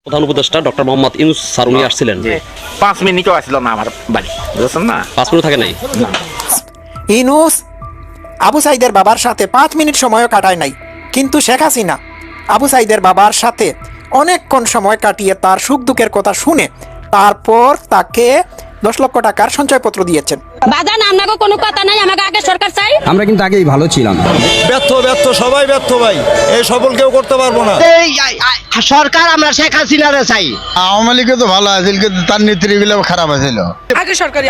প্রধান উপদেষ্টা doctor Mohammad Yunus sir উনি আসছিলেন। 5 মিনিটও আসলো না আমার বাড়ি, বুঝছেন না? 5 মিনিট থাকে নাই। ইউনূস আবু সাইদের বাবার সাথে 5 মিনিট সময়ও কাটায় নাই, কিন্তু শেখ হাসিনা আবু সাইদের বাবার সাথে অনেকক্ষণ সময় কাটিয়ে তার সুখ দুঃখের কথা শুনে তারপর তাকে 10 লক্ষ টাকার সঞ্চয়পত্র দিয়েছেন। বাজান আপনাকে কোনো কথা নাই, আমাকে আগে সরকার চাই। আমরা কিন্তু আগেই ভালো ছিলাম। ব্যর্থ সবাই ব্যর্থ ভাই, এই সফল কেউ করতে পারবো না। সরকার আমরা শেখ হাসিনারে চাই। আওয়ামী লীগে তো ভালো আছিল, কিন্তু তার নীতিগুলো খারাপ আছিল। আগে সরকারই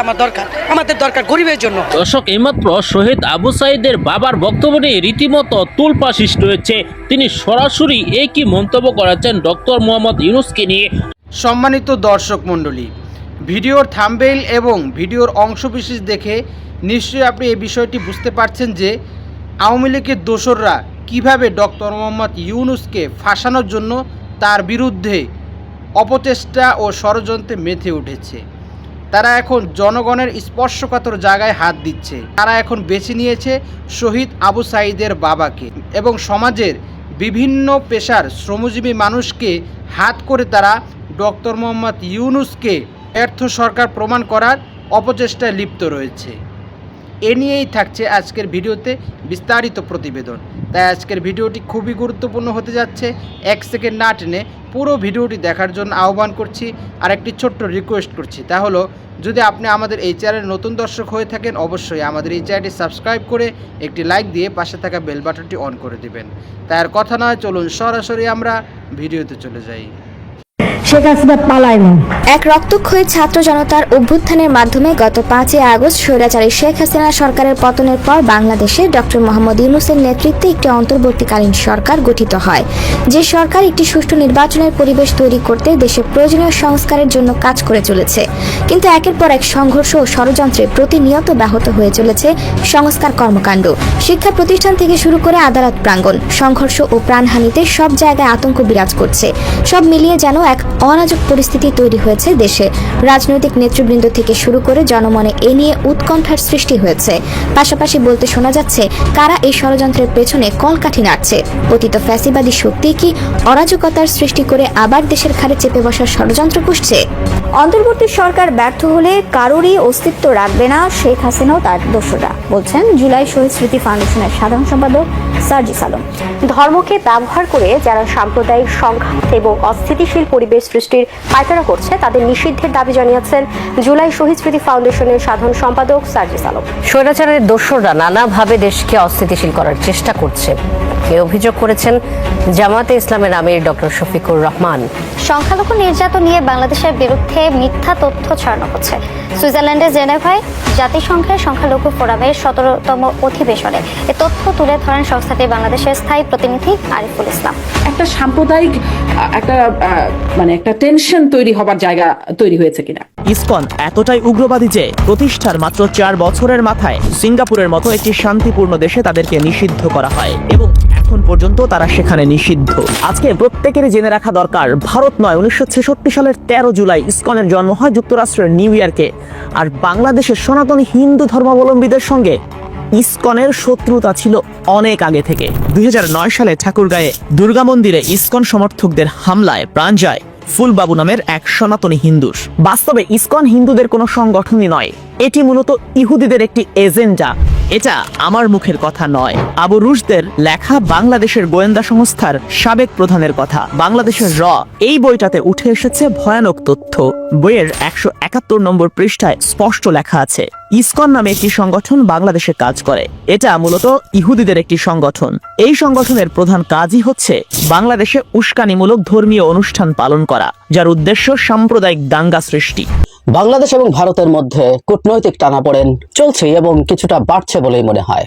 আমাদের দরকার গরিবের জন্য। দর্শক, এইমাত্র শহীদ আবু সাইদের বাবার বক্তব্য নিয়ে রীতিমতো তুলপা সৃষ্টি হয়েছে। তিনি সরাসরি একই মন্তব্য করেছেন ডক্টর মোহাম্মদ ইউনূসকে নিয়ে। সম্মানিত দর্শক মণ্ডলী, ভিডিওর থাম্বনেইল এবং ভিডিওর অংশবিশেষ দেখে নিশ্চয়ই আপনি এই বিষয়টি বুঝতে পারছেন যে আওয়ামী লীগের দোসররা কীভাবে ডক্টর মোহাম্মদ ইউনূসকে ফাঁসানোর জন্য তার বিরুদ্ধে অপচেষ্টা ও ষড়যন্ত্রে মেতে উঠেছে। তারা এখন জনগণের স্পর্শকাতর জায়গায় হাত দিচ্ছে। তারা এখন বেছে নিয়েছে শহীদ আবু সাইদের বাবাকে এবং সমাজের বিভিন্ন পেশার শ্রমজীবী মানুষকে হাত করে তারা ডক্টর মোহাম্মদ ইউনূসকে ব্যর্থ সরকার প্রমাণ করার অপচেষ্টায় লিপ্ত রয়েছে। এ নিয়েই থাকছে আজকের ভিডিওতে বিস্তারিত প্রতিবেদন। তাই আজকের ভিডিওটি খুবই গুরুত্বপূর্ণ হতে যাচ্ছে। 1 সেকেন্ড না টেনে পুরো ভিডিওটি দেখার জন্য আহ্বান করছি। আর একটি ছোট্ট রিকোয়েস্ট করছি, তা হলো যদি আপনি আমাদের এই চ্যানেলে নতুন দর্শক হয়ে থাকেন, অবশ্যই আমাদের এই চ্যানেলটি সাবস্ক্রাইব করে একটি লাইক দিয়ে পাশে থাকা বেল বাটনটি অন করে দিবেন। তাই আর কথা নয়, চলুন সরাসরি আমরা ভিডিওতে চলে যাই। শেখ হাসিনা পালায়নি। এক রক্তক্ষয়ী ছাত্র জনতার অভ্যুত্থানের মাধ্যমে গত 5 আগস্ট স্বৈরাচারী শেখ হাসিনা সরকারের পতনের পর বাংলাদেশে ডক্টর মোহাম্মদ ইউনূসের নেতৃত্বে একটি অন্তর্বর্তীকালীন সরকার গঠিত হয়। যে সরকার একটি সুষ্ঠু নির্বাচনের পরিবেশ তৈরি করতে দেশের প্রয়োজনীয় সংস্কারের জন্য কাজ করে চলেছে। কিন্তু একের পর এক সংঘর্ষ ও ষড়যন্ত্রে প্রতিনিয়ত ব্যাহত হয়ে চলেছে সংস্কার কর্মকাণ্ড। শিক্ষা প্রতিষ্ঠান থেকে শুরু করে আদালত প্রাঙ্গণ, সংঘর্ষ ও প্রাণহানিতে সব জায়গায় আতঙ্ক বিরাজ করছে। সব মিলিয়ে যেন এক অনাজক পরিস্থিতি তৈরি হয়েছে দেশে। রাজনৈতিক নেতৃবৃন্দ থেকে শুরু করে জনমনে এ নিয়ে উৎকণ্ঠার সৃষ্টি হয়েছে। পাশাপাশি বলতে শোনা যাচ্ছে, কারা এই ষড়যন্ত্রের পেছনে কলকাঠি নাড়ছে। অতীত ফ্যাসিবাদী শক্তি কি অরাজকতার সৃষ্টি করে আবার দেশের ঘাড়ে চেপে বসার ষড়যন্ত্র করছে? অন্তর্বর্তী সরকার ব্যর্থ হলে কারোরই অস্তিত্ব রাখবে না শেখ হাসিনা ও তার দোসররা, বলছেন জুলাই শহীদ স্মৃতি ফাউন্ডেশনের সাধারণ সম্পাদক সার্জিস আলম। ধর্মকে ব্যবহার করে যারা সাম্প্রদায়িক সংঘাত এবং অস্থিতিশীল পরিবেশ সৃষ্টির পায়তারা করছে তাদের নিষিদ্ধের দাবি জানিয়েছেন জুলাই শহীদ স্মৃতি ফাউন্ডেশনের সাধারণ সম্পাদক সার্জিস আলম। স্বৈরাচারের দোসররা নানাভাবে দেশকে অস্থিতিশীল করার চেষ্টা করছে, এ অভিযোগ করেছেন জামায়াতে ইসলামের আমির ডক্টর শফিকুর রহমান। সংখ্যালঘু নির্যাতন নিয়ে বাংলাদেশের বিরুদ্ধে মিথ্যা তথ্য ছড়ানো হচ্ছে। সুইজারল্যান্ডের জেনেভায় জাতিসংঘের সংখ্যালঘু ফোরামের 17তম অধিবেশনে এ তথ্য তুলে ধরেন সংস্থাটির বাংলাদেশের স্থায়ী প্রতিনিধি আরিফুল ইসলাম। একটা সাম্প্রদায়িক একটা টেনশন তৈরি হবার জায়গা তৈরি হয়েছে কিনা। ইসকন এতটাই উগ্রবাদী যে প্রতিষ্ঠার মাত্র 4 বছরের মাথায় সিঙ্গাপুরের মতো একটি শান্তিপূর্ণ দেশে তাদেরকে নিষিদ্ধ করা হয় এবং এখন পর্যন্ত তারা সেখানে নিষিদ্ধ। আজকে প্রত্যেকেরই জেনে রাখা দরকার, ভারত নয়, 1966 সালের 13 জুলাই ইসকনের জন্ম হয় যুক্তরাষ্ট্রের নিউ ইয়র্কে। আর বাংলাদেশের সনাতনী হিন্দু ধর্মাবলম্বীদের সঙ্গে ইসকনের শত্রুতা ছিল অনেক আগে থেকে। 2009 সালে ঠাকুরগাঁয়ে দুর্গা মন্দিরে ইসকন সমর্থকদের হামলায় প্রাণ যায় ফুলবাবু নামের এক সনাতনী হিন্দুর। বাস্তবে ইসকন হিন্দুদের কোনো সংগঠনই নয়, এটি মূলত ইহুদিদের একটি এজেন্ডা। এটা আমার মুখের কথা নয়, আবু রুশদের লেখা বাংলাদেশের গোয়েন্দা সংস্থার সাবেক প্রধানের কথা। বাংলাদেশের এই বইটাতে উঠে এসেছে ভয়ানক তথ্য। বইয়ের 171 নম্বর পৃষ্ঠায় স্পষ্ট লেখা আছে, ইসকন নামে একটি সংগঠন বাংলাদেশে কাজ করে। এটা মূলত ইহুদিদের একটি সংগঠন। এই সংগঠনের প্রধান কাজই হচ্ছে বাংলাদেশে উস্কানিমূলক ধর্মীয় অনুষ্ঠান পালন করা, যার উদ্দেশ্য সাম্প্রদায়িক দাঙ্গা সৃষ্টি। বাংলাদেশ এবং ভারতের মধ্যে কূটনৈতিক টানাপোড়েন চলছে এবং কিছুটা বাড়ছে বলেই মনে হয়।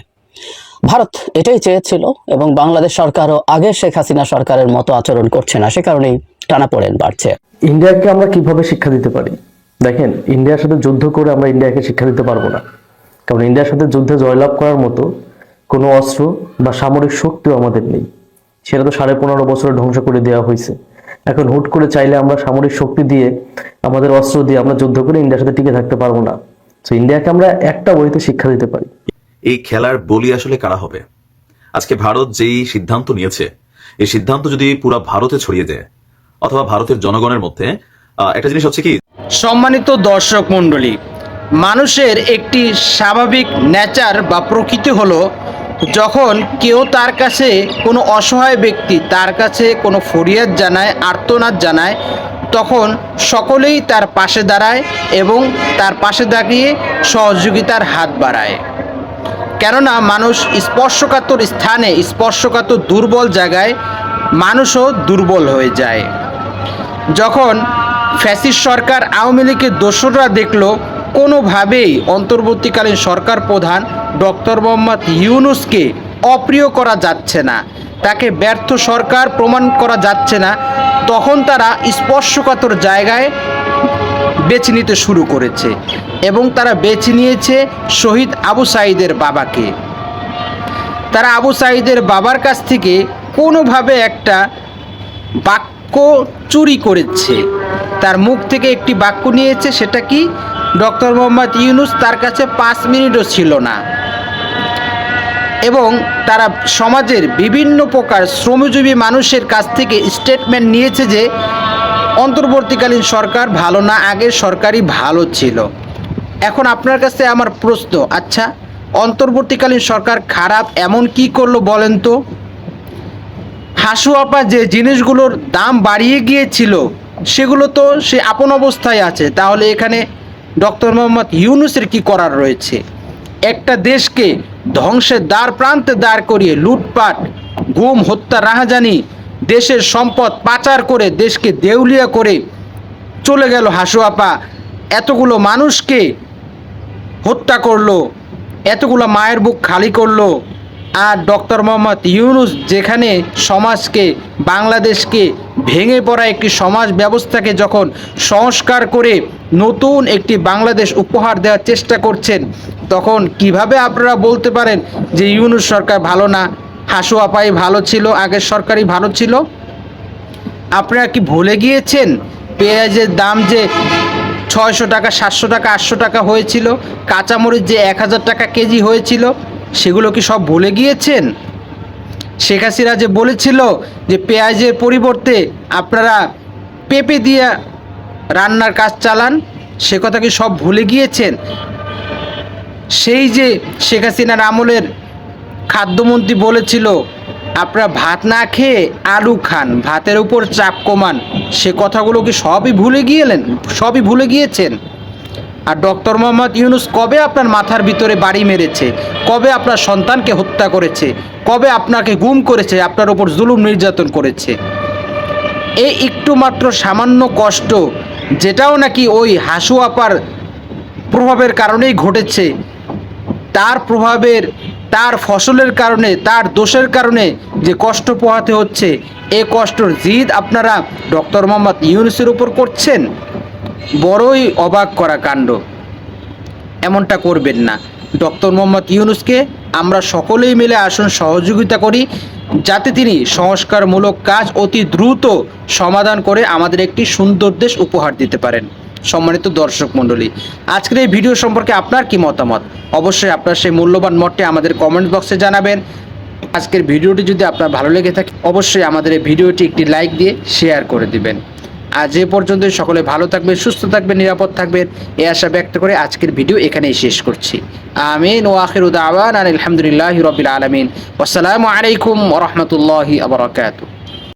ভারত এটাই চেয়েছিল এবং বাংলাদেশ সরকারও আগে শেখ হাসিনা সরকারের মতো আচরণ করছে না, সে কারণেই টানাপোড়েন বাড়ছে। ইন্ডিয়াকে আমরা কিভাবে শিক্ষা দিতে পারি? দেখেন, ইন্ডিয়ার সাথে যুদ্ধ করে আমরা ইন্ডিয়াকে শিক্ষা দিতে পারবো না, কারণ ইন্ডিয়ার সাথে যুদ্ধে জয়লাভ করার মতো কোনো অস্ত্র বা সামরিক শক্তিও আমাদের নেই। সেটা তো 15.5 বছরে ধ্বংস করে দেওয়া হয়েছে। এখন হুট করে চাইলে আমরা সামরিক শক্তি দিয়ে, আমাদের অস্ত্র দিয়ে আমরা যুদ্ধ করে ইন্ডিয়ার সাথে টিকে থাকতে পারবো না। তো ইন্ডিয়াকে আমরা একটা বইতে শিক্ষা দিতে পারি। এই খেলার বলি আসলে কারা হবে? আজকে ভারত যেই সিদ্ধান্ত নিয়েছে, এই সিদ্ধান্ত যদি পুরো ভারতে ছড়িয়ে যায়, অথবা ভারতের জনগণের মধ্যে একটা জিনিস হচ্ছে কি, সম্মানিত দর্শক মণ্ডলী, মানুষের একটি স্বাভাবিক নেচার বা প্রকৃতি হলো যখন কেউ তার কাছে কোনো অসহায় ব্যক্তি তার কাছে কোনো ফরিয়াদ জানায়, আর্তনাদ জানায়, তখন সকলেই তার পাশে দাঁড়ায় এবং তার পাশে দাঁড়িয়ে সহযোগিতার হাত বাড়ায়। কেননা মানুষ স্পর্শকাতর স্থানে, স্পর্শকাতর দুর্বল জায়গায় মানুষও দুর্বল হয়ে যায়। যখন ফ্যাসিস্ট সরকার আওয়ামী লীগের দোসররা দেখলো কোনোভাবেই অন্তর্বর্তীকালীন সরকার প্রধান ডক্টর মোহাম্মদ ইউনূসকে অপ্রিয় করা যাচ্ছে না, তাকে ব্যর্থ সরকার প্রমাণ করা যাচ্ছে না, তখন তারা স্পর্শকাতর জায়গায় বেছে নিতে শুরু করেছে এবং তারা বেছে নিয়েছে শহীদ আবু সাঈদের বাবাকে। তারা আবু সাঈদের বাবার কাছ থেকে কোনোভাবে একটা বাক্য চুরি করেছে, তার মুখ থেকে একটি বাক্য নিয়েছে। সেটা কি? ডক্টর মোহাম্মদ ইউনূস তার কাছে 5 মিনিটও ছিল না। এবং তারা সমাজের বিভিন্ন প্রকার শ্রমজীবী মানুষের কাছ থেকে স্টেটমেন্ট নিয়েছে যে অন্তর্বর্তীকালীন সরকার ভালো না, আগের সরকারই ভালো ছিল। এখন আপনার কাছে আমার প্রশ্ন, আচ্ছা অন্তর্বর্তীকালীন সরকার খারাপ এমন কি করলো বলেন তো? হাসু আপা যে জিনিসগুলোর দাম বাড়িয়ে গিয়েছিল সেগুলো তো সে আপন অবস্থায় আছে, তাহলে এখানে ডক্টর মোহাম্মদ ইউনূসের কি করার রয়েছে? একটা দেশকে ধ্বংসের দ্বার প্রান্তে দাঁড় করিয়ে লুটপাট, গুম, হত্যা, রাহাজানি, দেশের সম্পদ পাচার করে দেশকে দেউলিয়া করে চলে গেল হাসু আপা। এতগুলো মানুষকে হত্যা করলো, এতগুলো মায়ের বুক খালি করলো। আর ডক্টর মোহাম্মদ ইউনূস যেখানে সমাজকে, বাংলাদেশকে ভেঙে পড়া একটি সমাজ ব্যবস্থাকে যখন সংস্কার করে নতুন একটি বাংলাদেশ উপহার দেওয়ার চেষ্টা করছেন, তখন কিভাবে আপনারা বলতে পারেন যে ইউনূস সরকার ভালো না, হাসু আপাই ভালো ছিল, আগের সরকারই ভালো ছিল? আপনারা কি ভুলে গিয়েছেন পেঁয়াজের দাম যে 600 টাকা, 700 টাকা, 800 টাকা হয়েছিল, কাঁচামরিচ যে 1000 টাকা কেজি হয়েছিল, সেগুলো কি সব ভুলে গিয়েছেন? শেখ হাসিনা যে বলেছিল যে পেঁয়াজের পরিবর্তে আপনারা পেঁপে দিয়ে রান্নার কাজ চালান, সে কথা কি সব ভুলে গিয়েছেন? সেই যে শেখ হাসিনার আমলের খাদ্যমন্ত্রী বলেছিল আপনারা ভাত না খেয়ে আলু খান, ভাতের উপর চাপ কমান, সে কথাগুলো কি সবই ভুলে গিয়েছেন? আর ডক্টর মোহাম্মদ ইউনূস কবে আপনার মাথার ভিতরে বাড়ি মেরেছে? কবে আপনার সন্তানকে হত্যা করেছে? কবে আপনাকে গুম করেছে? আপনার উপর জুলুম নির্যাতন করেছে? এই একটু মাত্র সামান্য কষ্ট, যেটাও নাকি ওই হাসু আপার প্রভাবের কারণেই ঘটেছে, তার প্রভাবের, তার ফসলের কারণে, তার দোষের কারণে যে কষ্ট পোহাতে হচ্ছে, এ কষ্টর জিদ আপনারা ডক্টর মোহাম্মদ ইউনূসের উপর করছেন। বড়ই অবাক করা কাণ্ড। এমনটা করবেন না। ডক্টর মোহাম্মদ ইউনূসকে আমরা সকলেই মিলে আসুন সহযোগিতা করি, যাতে তিনি সংস্কারমূলক কাজ অতি দ্রুত সমাধান করে আমাদের একটি সুন্দর দেশ উপহার দিতে পারেন। সম্মানিত দর্শক মণ্ডলী, আজকের এই ভিডিও সম্পর্কে আপনার কি মতামত? অবশ্যই আপনার সেই মূল্যবান মতটি আমাদের কমেন্ট বক্সে জানাবেন। আজকের ভিডিওটি যদি আপনার ভালো লেগে থাকে, অবশ্যই আমাদের এই ভিডিওটি একটি লাইক দিয়ে শেয়ার করে দিবেন। আজ এ পর্যন্তই। সকলে ভালো থাকবেন, সুস্থ থাকবেন, নিরাপদ থাকবেন, এই আশা ব্যক্ত করে আজকের ভিডিও এখানেই শেষ করছি। আমিন ওয়া আখিরু দাওয়ানা আলহামদুলিল্লাহি রাব্বিল আলামিন। আসসালামু আলাইকুম ওয়া রাহমাতুল্লাহি ওয়া বারাকাতুহু।